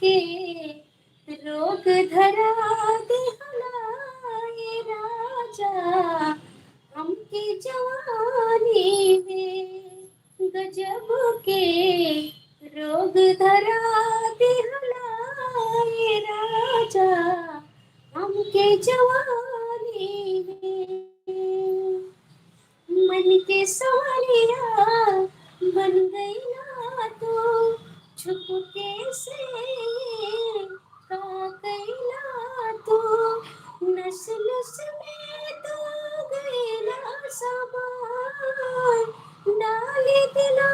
के रोग धरा दिहलाए राजा, हमके जवानी में गजब के रोग धरा दिहलाए राजा, हमके जवानी में। मन के सवरिया बन गई ना तो छुपके से का कैला तो, नस नस में तो गईला समा डाली दिला